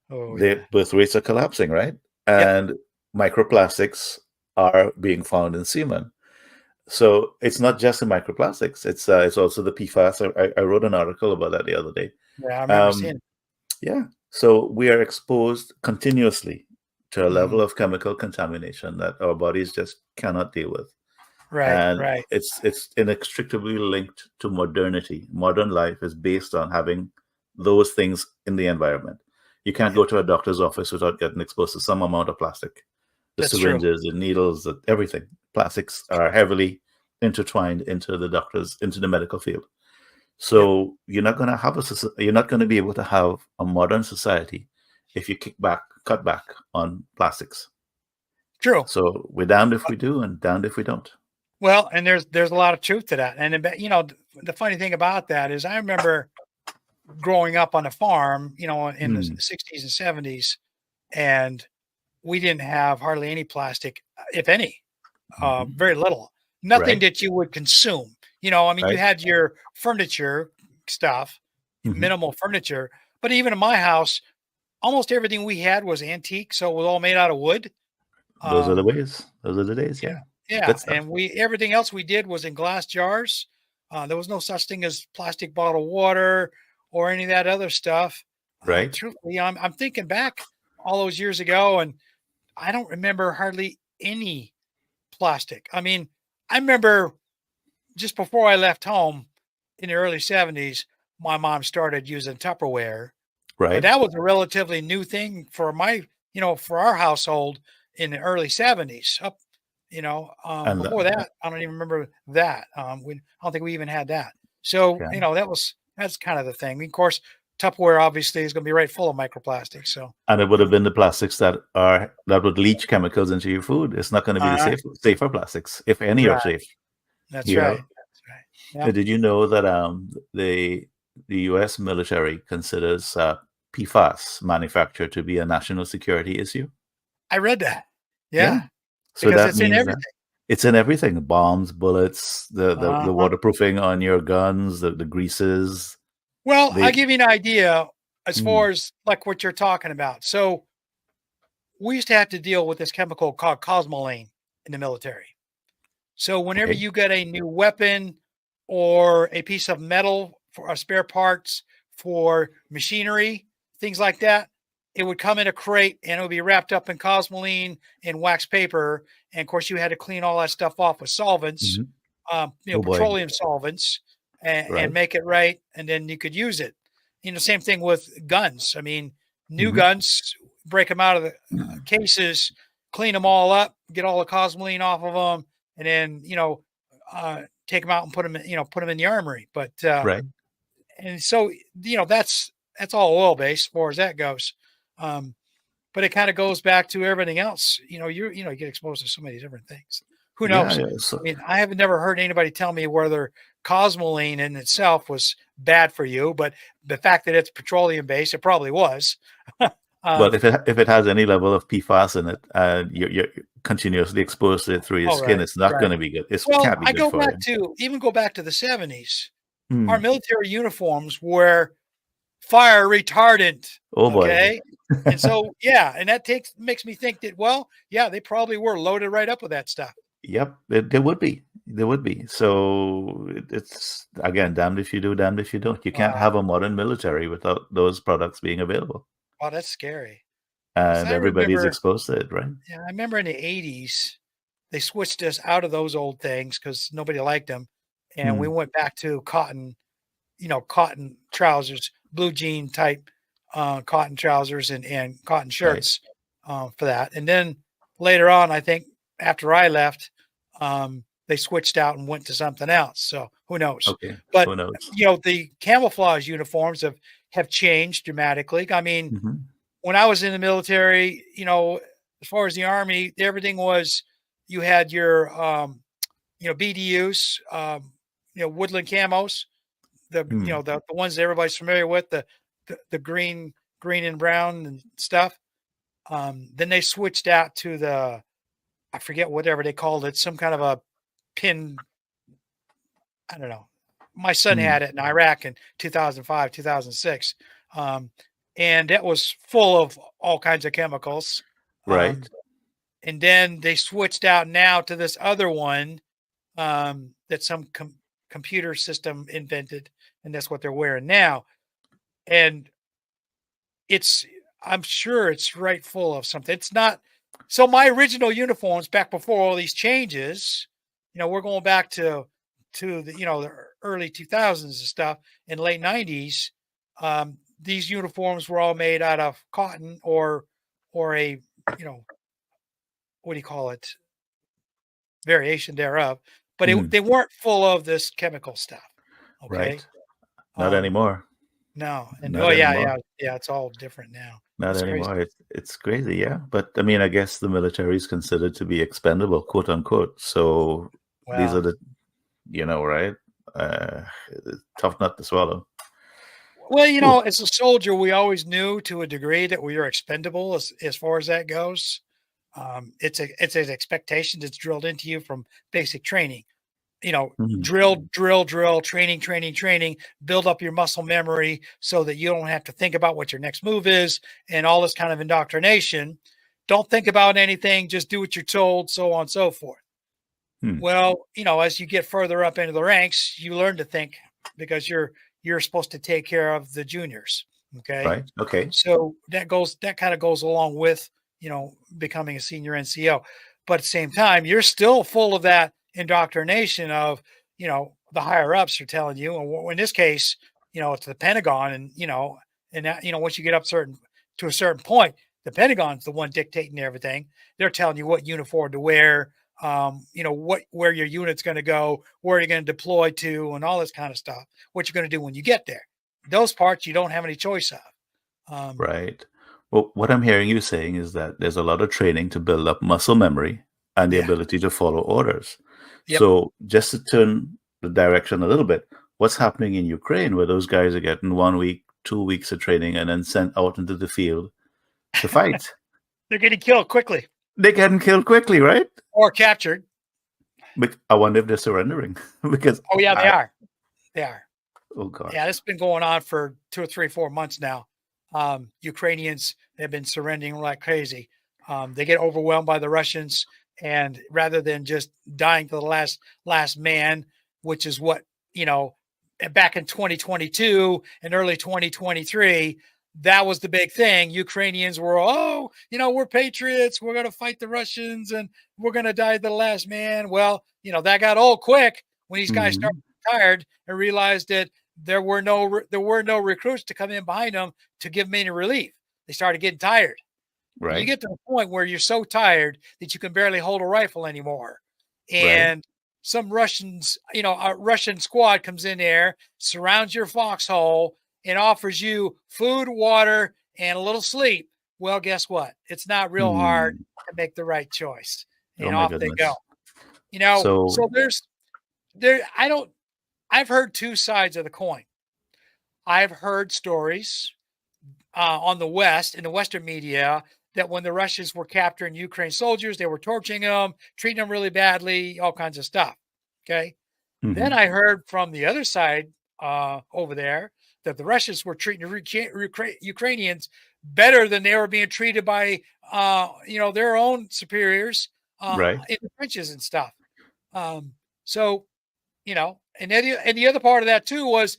Oh the yeah. birth rates are collapsing, right? Yep. And microplastics are being found in semen. So it's not just the microplastics; it's also the PFAS. I wrote an article about that the other day. Yeah, I remember seeing Um, it. yeah, so we are exposed continuously to a level Mhm. of chemical contamination that our bodies just cannot deal with, Right, and right. it's inextricably linked to modernity. Modern life is based on having those things in the environment. You can't go Yep. to a doctor's office without getting exposed to some amount of plastic. The That's true. syringes, the needles, everything. Plastics are heavily intertwined into the medical field. Yep. So you're not going to be able to have a modern society if you cut back on plastics. True. So we're damned if we do and damned if we don't. Well, and there's a lot of truth to that. And the funny thing about that is I remember growing up on a farm, in the Hmm. 60s and 70s, and we didn't have hardly any plastic, if any, Hmm. very little. Nothing Right, that you would consume. I mean, you right. had your furniture stuff, Hmm. minimal furniture, but even in my house, almost everything we had was antique, so it was all made out of wood. Those are the Um, ways. Those are the days. yeah, Yeah, yeah, good stuff. and we everything else we did was in glass jars. There was no such thing as plastic bottled water or any of that other stuff. Right. Truthfully, I'm thinking back all those years ago, and I don't remember hardly any plastic. I mean, I remember just before I left home in the early 70s, my mom started using Tupperware, but Right. that was a relatively new thing for our household in the early 70s. And Before that, I don't even remember that. I don't think we even had that. So, yeah, that's kind of the thing. I mean, of course, Tupperware obviously is going to be right full of microplastics. So, and it would have um, been the plastics that would leach chemicals into your food. It's not going to be the uh, safer plastics, if any are right. safe. That's You right. know, That's right. Yep. Did you know that the U.S. military considers PFAS manufacture to be a national security issue? I read that. Yeah. Yeah. So Because that it's in means that everything. it's in everything: bombs, bullets, the Uh-huh. waterproofing on your guns, the greases. Well, I'll They give you an idea as mm, far as like what you're talking about. So we used to have to deal with this chemical called cosmoline in the military. So whenever okay. you get a new weapon or a piece of metal for spare parts for machinery, things like that, it would come in a crate and it would be wrapped up in cosmoline and wax paper. And of course, you had to clean all that stuff off with solvents, Hmm. Oh boy. petroleum solvents, and Right. make it right, and then you could use it. Same thing with guns. I mean, new Hmm. guns, break them out of the cases, clean them all up, get all the cosmoline off of them, and then take them out and put them in the armory. But Right. and so that's all oil based as far as that goes. Um, but it kind of goes back to everything else. You get exposed to so many different things. Who Yeah. knows? Yeah. I mean, I have never heard anybody tell me whether cosmoline in itself was bad for you, but the fact that it's petroleum based, it probably was. Well, if it has any level of PFAS in it, and you're continuously exposed to it through your Oh, skin, right, it's not right. going to be good. It Well, can't be I good go for back you. to even go back to the 70s. Our Hmm. military uniforms were fire retardant, Oh boy. okay? And so, yeah, and that makes me think that, well, yeah, they probably were loaded right up with that stuff. Yep, there would be. There would be. So it's again, damned if you do, damned if you don't. You can't Wow. have a modern military without those products being available, Oh, that's scary. Because and I everybody's remember, exposed to it, right? yeah, I remember in the 80s, they switched us out of those old things because nobody liked them, and we Hmm. went back to cotton, cotton trousers, blue jean type, cotton trousers and cotton Right. shirts, for that. And then later on, I think after I left, they switched out and went to something else. So who knows? Okay. But Who knows? the camouflage uniforms have changed dramatically. I mean, Hmm. when I was in the military, as far as the army, everything was you had your BDUs, woodland camos, Hmm. the ones that everybody's familiar with, the green and brown and stuff. Then they switched out to the I forget whatever they called it, some kind of a pin. I don't know. My son Hmm. had it in Iraq in 2005, 2006, um, and that was full of all kinds of chemicals. Right. Um, and then they switched out now to this other one that some computer system invented, and that's what they're wearing now. And it's I'm sure it's right full of something. It's not so my original uniforms back before all these changes, we're going back to the early 2000s and stuff and late 90s. These uniforms were all made out of cotton or a you know what do you call it variation thereof, but Hmm. they weren't full of this chemical stuff. Okay. Right. Not Um, anymore. no, and oh Not yeah, anymore. yeah, yeah, it's all different now. Not It's crazy. anymore. It's crazy, yeah. But I mean, I guess the military is considered to be expendable, quote unquote. So these are Well, the, right? Uh, Tough nut to swallow. Well, Ooh. as a soldier, we always knew to a degree that we are expendable as far as that goes. It's an expectation that's drilled into you from basic training. Mhm. Drill, training, build up your muscle memory so that you don't have to think about what your next move is and all this kind of indoctrination. Don't think about anything, just do what you're told, so on and so forth. Hmm. Well, as you get further up into the ranks, you learn to think because you're supposed to take care of the juniors. Okay. Right. Okay. So that kind of goes along with, becoming a senior NCO. But at the same time, you're still full of that indoctrination of, the higher ups are telling you, and in this case, it's the Pentagon and that, once you get up to a certain point, the Pentagon's the one dictating everything. They're telling you what uniform to wear, where your unit's going to go, where you're going to deploy to, and all this kind of stuff. What you're going to do when you get there. Those parts you don't have any choice of. Um, Right. Well, what I'm hearing you saying is that there's a lot of training to build up muscle memory and the yeah. ability to follow orders. Yep. So, just to turn the direction a little bit, what's happening in Ukraine where those guys are getting 1 week, 2 weeks of training and then sent out into the field to fight? They're getting killed quickly They're getting killed quickly, right? or captured. But I wonder if they're surrendering because Oh yeah, they I, are. They are. oh Yeah, gosh, this has been going on for 2 or 3, 4 months now. Ukrainians have been surrendering like crazy. They get overwhelmed by the Russians, and rather than just dying to the last man, which is what you know, back in 2022 and early 2023, that was the big thing. Ukrainians were, oh, we're patriots. We're going to fight the Russians, and we're going to die to the last man. Well, that got old quick when these guys started hmm, tired and realized that there were no recruits to come in behind them to give them any relief. They started getting tired. When you right, get to the point where you're so tired that you can barely hold a rifle anymore, right, and some Russians, a Russian squad comes in there, surrounds your foxhole, and offers you food, water, and a little sleep. Well, guess what? It's not real hard hmm. to make the right choice, Oh and my off they go. goodness. So So, I don't. I've heard two sides of the coin. I've heard stories on the West, in the Western media, that when the Russians were capturing Ukraine soldiers, they were torturing them, treating them really badly, all kinds of stuff. Okay. Then Hmm. I heard from the other side over there that the Russians were treating the Ukrainians better than they were being treated by, their own superiors Right. in the trenches and stuff. So, and the other part of that too was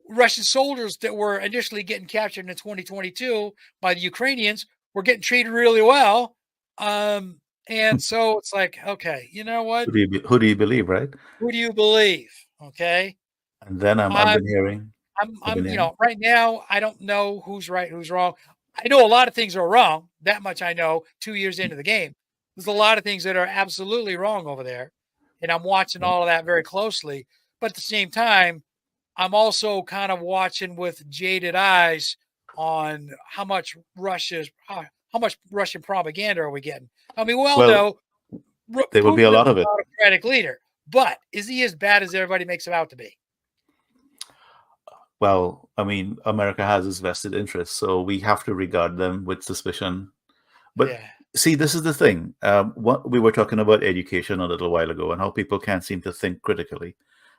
Russian soldiers that were initially getting captured in 2022 by the Ukrainians were getting treated really well. And so it's like, okay, you know what? Who do you believe, right? Who do you believe? Okay. And then I've been I'm, hearing, I've been hearing. right now, I don't know who's right, who's wrong. I know a lot of things are wrong. That much I know 2 years into the game. There's a lot of things that are absolutely wrong over there. And I'm watching Right. all of that very closely. But at the same time, I'm also kind of watching with jaded eyes on how much Russian propaganda are we getting? I mean, we all Well, know there will be a Putin is lot an of it. autocratic leader, but is he as bad as everybody makes him out to be? Well, I mean, America has its vested interests, so we have to regard them with suspicion. But Yeah, see, this is the thing. What we were talking about education a little while ago and how people can't seem to think critically.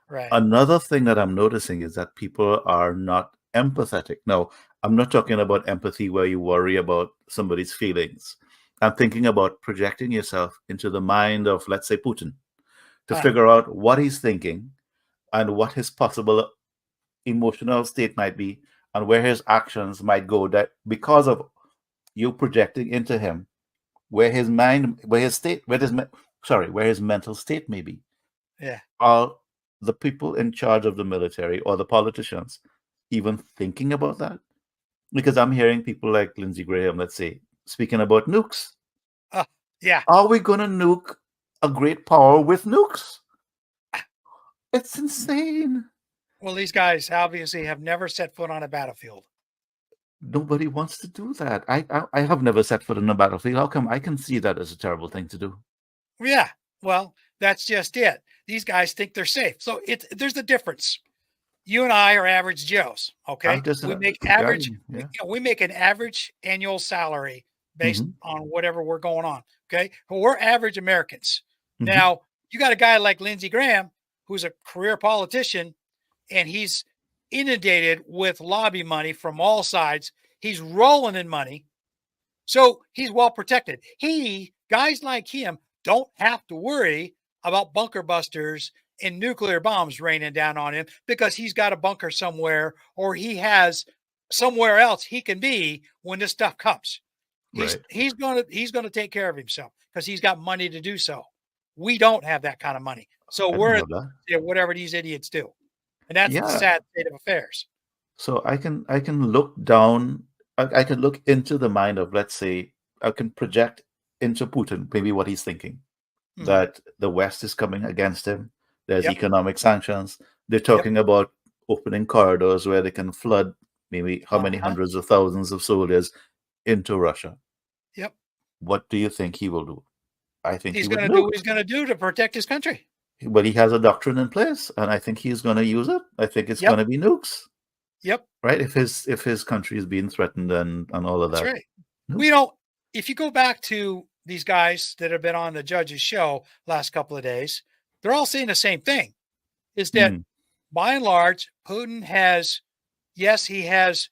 right. Another thing that I'm noticing is that people are not empathetic. No, I'm not talking about empathy where you worry about somebody's feelings. I'm thinking about projecting yourself into the mind of, let's say, Putin to Uh, figure out what he's thinking and what his possible emotional state might be and where his actions might go that because of you projecting into him where his mind where his state where his mental state may be. yeah. Are the people in charge of the military or the politicians even thinking about that? Because I'm hearing people like Lindsey Graham, let's say, speaking about nukes. Uh, yeah. Are we going to nuke a great power with nukes? It's insane. Well, these guys obviously have never set foot on a battlefield. Nobody wants to do that. I have never set foot in a battlefield. How come I can see that as a terrible thing to do? Yeah. Well, that's just it. These guys think they're safe. So there's a difference. You and I are average Joes. I Okay. just, yeah, yeah. We make an average annual salary based Hmm. on whatever we're going on. Okay. But we're average Americans. Hmm. Now, you got a guy like Lindsey Graham, who's a career politician, and he's inundated with lobby money from all sides. He's rolling in money. So he's well protected. Guys like him don't have to worry about bunker busters and nuclear bombs raining down on him because he's got a bunker somewhere or he has somewhere else he can be when this stuff comes. Right. He's gonna take care of himself because he's got money to do so. We don't have that kind of money. So I didn't we're know that. whatever these idiots do. And that's the Yeah. sad state of affairs. So I can look down. I can look into the mind of, let's say, I can project into Putin maybe what he's thinking, Mhm. that the West is coming against him. There's Yep. economic sanctions. They're Yep. talking about opening corridors where they can flood maybe how many Uh-huh. hundreds of thousands of soldiers into Russia. Yep. What do you think he will do? I think he He's would gonna do nuke. what he's gonna do to protect his country. But he has a doctrine in place, and I think he's going to use it. I think it's going Yep. to be nukes, Yep. right? If his country is being threatened and all of That's that, right. We nukes. don't if you go back to these guys that have been on the judge's show last couple of days, they're all saying the same thing, is that Mm, by and large, Putin has yes, he has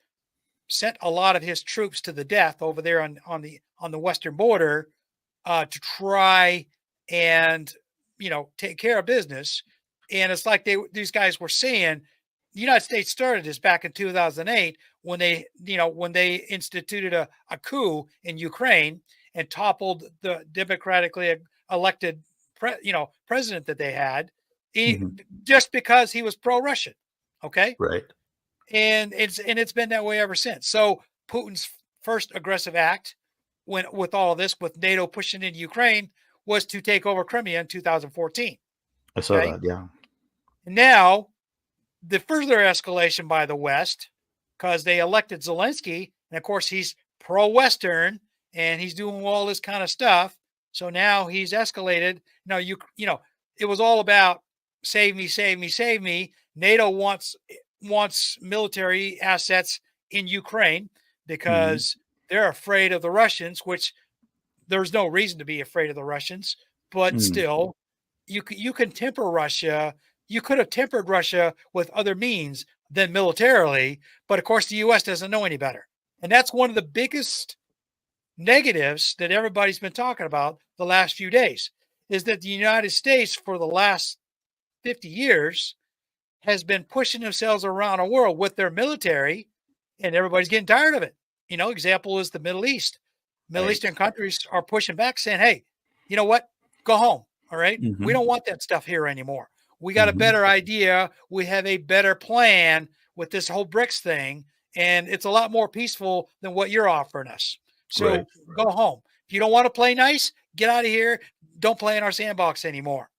sent a lot of his troops to the death over there on the western border to try and take care of business. And it's like these guys were saying, the United States started this back in 2008 when they instituted a coup in Ukraine and toppled the democratically elected president that they had, he, mhm. just because he was pro-Russian. Okay, Right. and it's been that way ever since. So Putin's first aggressive act, when with all of this, with NATO pushing into Ukraine, was to take over Crimea in 2014. I saw Okay, that. Yeah. and now the further escalation by the West, because they elected Zelensky, and of course he's pro-Western and he's doing all this kind of stuff. So now he's escalated. Now it was all about save me, save me, save me. NATO wants military assets in Ukraine Hmm. because they're afraid of the Russians, which there's no reason to be afraid of the Russians, but Mm. still, you can temper Russia. You could have tempered Russia with other means than militarily, but of course the U.S. doesn't know any better, and that's one of the biggest negatives that everybody's been talking about the last few days. Is that the United States for the last 50 years has been pushing themselves around the world with their military, and everybody's getting tired of it. Example is the Middle East. Middle Right. Eastern countries are pushing back, saying, "Hey, you know what? Go home. All right, we Hmm. don't want that stuff here anymore. We got a Hmm. better idea. We have a better plan with this whole BRICS thing, and it's a lot more peaceful than what you're offering us. Right. So go home. If you don't want to play nice, get out of here. Don't play in our sandbox anymore."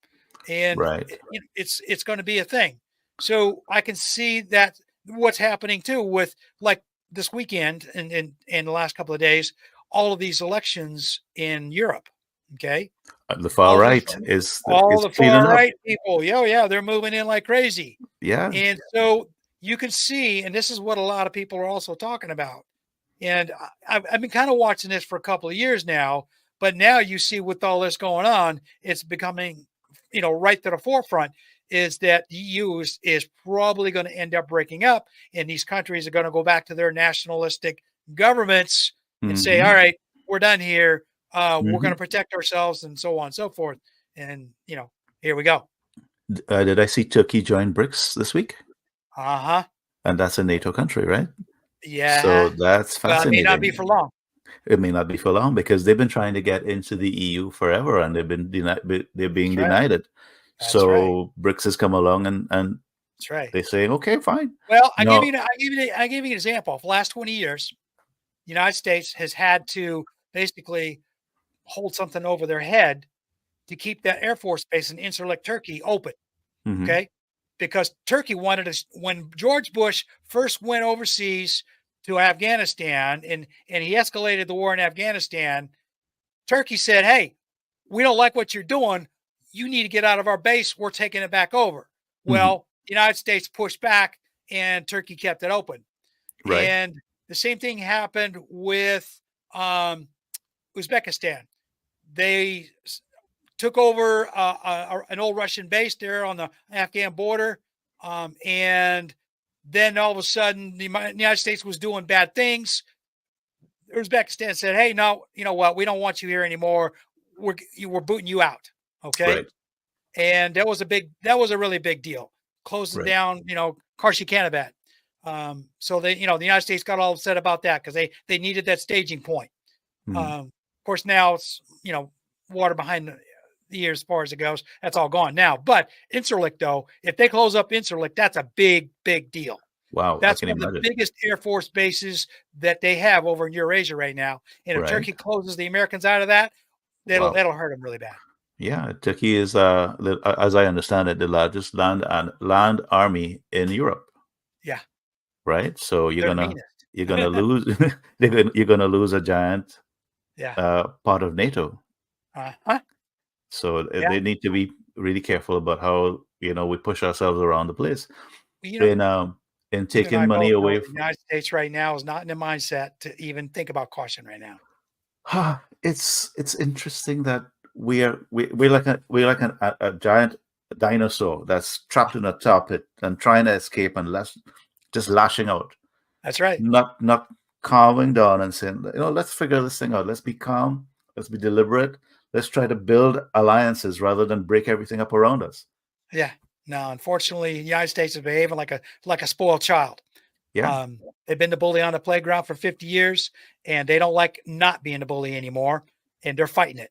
And Right. it's going to be a thing. So I can see that what's happening too with like this weekend and the last couple of days, all of these elections in Europe. Okay, The far all the right all is the cleaning far up. right people, yeah, they're moving in like crazy, Yeah. and so you can see, and this is what a lot of people are also talking about. And I've been kind of watching this for a couple of years now, but now you see with all this going on, it's becoming, right to the forefront is that the EU is probably going to end up breaking up, and these countries are going to go back to their nationalistic governments and say, "All Hmm. right, we're done here. We're going to Hmm. protect ourselves," and so on and so forth. And here we go. Did I see Turkey join BRICS this week? Uh huh. And that's a NATO country, right? So Yeah. that's Well, it may not be fascinating. for long. It may not be for long because they've been trying to get into the EU forever, and they've been denied. They're being That's right. denied it. That's right. So BRICS has come along, and That's right. they're saying, okay, fine. Well, No. I give you an example. For the last 20 years, the United States has had to basically hold something over their head to keep that Air Force base in Incirlik, Turkey open. Hmm. Okay. Because Turkey wanted us when George Bush first went overseas to Afghanistan and he escalated the war in Afghanistan, Turkey said, "Hey, we don't like what you're doing. You need to get out of our base. We're taking it back over." Hmm. Well, the United States pushed back and Turkey kept it open. Right. And the same thing happened with um, Uzbekistan. They took over an old Russian base there on the Afghan border. And then all of a sudden, the United States was doing bad things. Uzbekistan said, "Hey, no, you know what? We don't want you here anymore. We're booting you out." Okay. Right. And that was a really big deal, closing Right. down, Karshi-Kanabat. So the United States got all upset about that because they needed that staging point. Hmm. Of course, now it's water behind the ears as far as it goes. That's all gone now. But Incirlik, though, if they close up Incirlik, that's a big deal. Wow, I That's can one of the imagine. biggest Air Force bases that they have over in Eurasia right now. And if Right. Turkey closes the Americans out of that, Wow. that'll hurt them really bad. Yeah, Turkey is, as I understand it, the largest land army in Europe, Yeah, right? So they're the meanest. you're gonna lose you're gonna lose a giant Yeah. part of NATO. Uh-huh. So Yeah. they need to be really careful about how we push ourselves around the place You know, in you and taking I money both know away. the United States right now is not in the mindset to even think about caution right now. It's interesting that we're like a giant dinosaur that's trapped in a top pit and trying to escape and just lashing out, That's right. not calming down and saying, let's figure this thing out. Let's be calm. Let's be deliberate. Let's try to build alliances rather than break everything up around us. Yeah. No, unfortunately, the United States is behaving like a spoiled child. Yeah. They've been the bully on the playground for 50 years, and they don't like not being the bully anymore, and they're fighting it.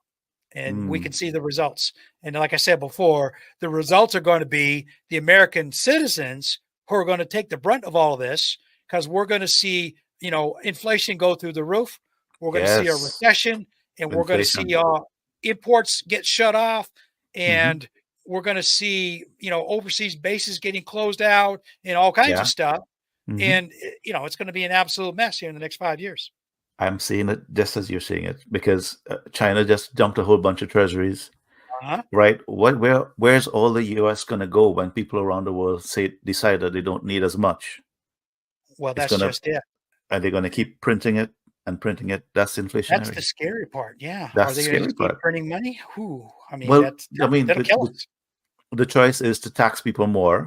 And we can Mm, see the results. And like I said before, the results are going to be the American citizens who are going to take the brunt of all of this because we're going to see, inflation go through the roof. We're going to see a yes. recession, and we're going to see Inflation. imports get shut off, Hmm. and we're going to see, overseas bases getting closed out and all kinds of Yeah. stuff. Hmm. And it's going to be an absolute mess here in the next 5 years. I'm seeing it just as you're seeing it because China just dumped a whole bunch of treasuries. Uh-huh. Right. Where's all the US gonna go when people around the world decide that they don't need as much? Well, It's that's gonna just it. Are they going to keep printing it and printing it? That's That's the inflationary. scary part. Yeah. Are That's the they going to scary just keep part. printing money? Whew. I mean, Well, I mean, that'll kill us. the choice is to tax people more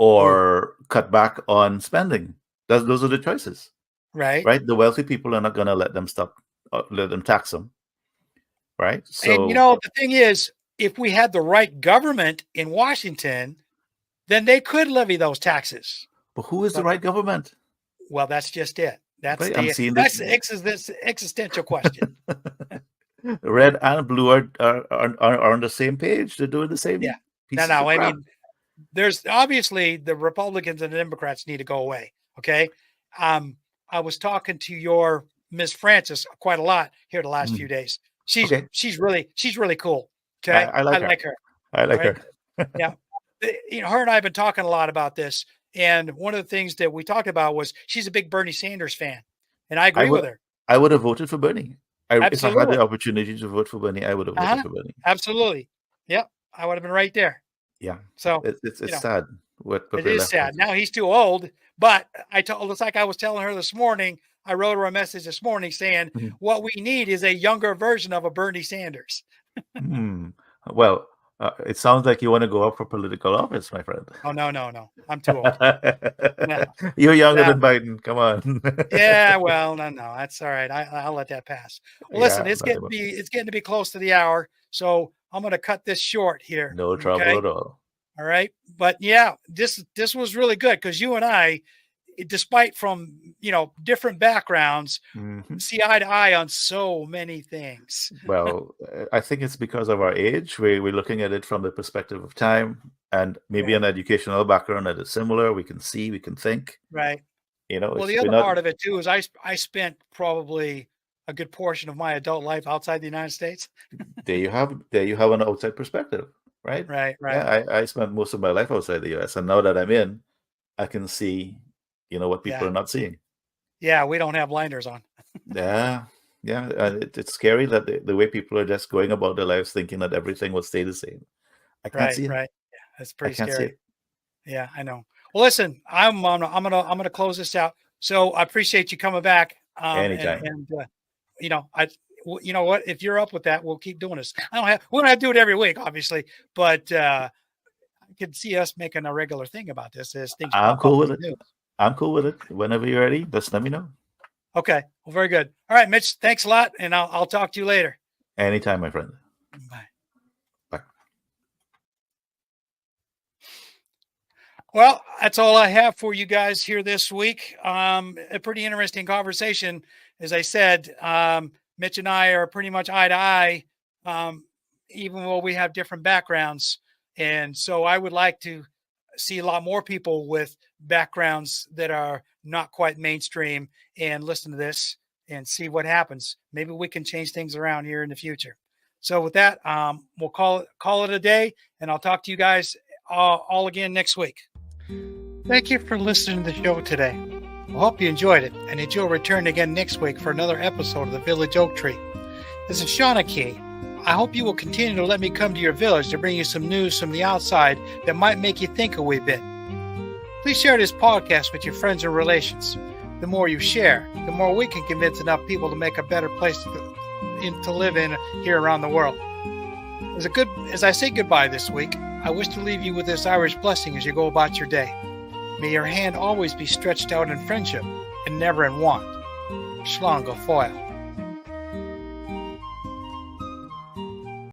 Ooh, or cut back on spending. Those are the choices, right. right? The wealthy people are not going to let them let them tax them, right? And So, the thing is, if we had the right government in Washington, then they could levy those taxes. but who is the But right government? well, that's just it. Right? I'm seeing that That's the existential question. red and blue are on the same page. They're doing the Yeah. same No, pieces no. of I crap. mean, there's obviously the Republicans and the Democrats need to go away. Okay. Um, I was talking to your Miss Francis quite a lot here the last few Mm. days. Okay, She's really cool. Okay. I I like her. like her. I All like right. her. Yeah. Her and I have been talking a lot about this. And one of the things that we talked about was she's a big Bernie Sanders fan. And I I agree would with her. I would have voted for Bernie. If I had the Absolutely. opportunity to vote for Bernie, I would have voted Uh-huh. for Bernie. Absolutely. Yep. I would have been right there. Yeah, So, it's you know, sad what it we're is left with. sad. Now he's too old, but it's like I was telling her this morning. I wrote her a message this morning saying, Mhm. what we need is a younger version of a Bernie Sanders. Hmm. Well, it sounds like you want to go up for political office, my friend. Oh, no, no, no. I'm too old. No, You're younger no. than Biden. Come on. Yeah, well, no, no, that's all right. I'll let that pass. Well, listen, Yeah, not about- it's getting to be close to the hour, so I'm going to cut this short here. no trouble Okay, at all. all right. But yeah, this was really good because you and I, despite from different backgrounds, Mhm. see eye to eye on so many things. Well, I think it's because of our age. We're looking at it from the perspective of time and maybe Right, an educational background that is similar. We can see, we can think. right. Well, It's the we're other not part of it too is I spent probably a good portion of my adult life outside the United States. there you have an outside perspective, right? Right, right. Yeah, I spent most of my life outside the US, and now that I'm in, I can see, what people Yeah, are not seeing. yeah. We don't have blinders on. Yeah, yeah, and it's scary that the way people are just going about their lives thinking that everything will stay the same. I can't Right, see it. right. Yeah, that's I pretty can't see scary. it. Yeah, I know. Well, listen, I'm gonna close this out. So I appreciate you coming back. Anytime. You know what? If you're up with that, we'll keep doing this. We don't have to do it every week, obviously, but I can see us making a regular thing about this as things I'm pop up cool in with the it. news. I'm cool with it. Whenever you're ready, just let me know. Okay. Well, very good. All right, Mitch. Thanks a lot, and I'll talk to you later. Anytime, my friend. Bye. Bye. Well, that's all I have for you guys here this week. A pretty interesting conversation. As I said, Mitch and I are pretty much eye to eye, even though we have different backgrounds. And so I would like to see a lot more people with backgrounds that are not quite mainstream and listen to this and see what happens. Maybe we can change things around here in the future. So with that, we'll call it a day, and I'll talk to you guys all again next week. Thank you for listening to the show today. I hope you enjoyed it, and that you'll return again next week for another episode of the Village Oak Tree. This is Shawnee. I hope you will continue to let me come to your village to bring you some news from the outside that might make you think a wee bit. Please share this podcast with your friends and relations. The more you share, the more we can convince enough people to make a better place to live in here around the world. As I say goodbye this week, I wish to leave you with this Irish blessing as you go about your day. May your hand always be stretched out in friendship and never in want. Slán go fóill.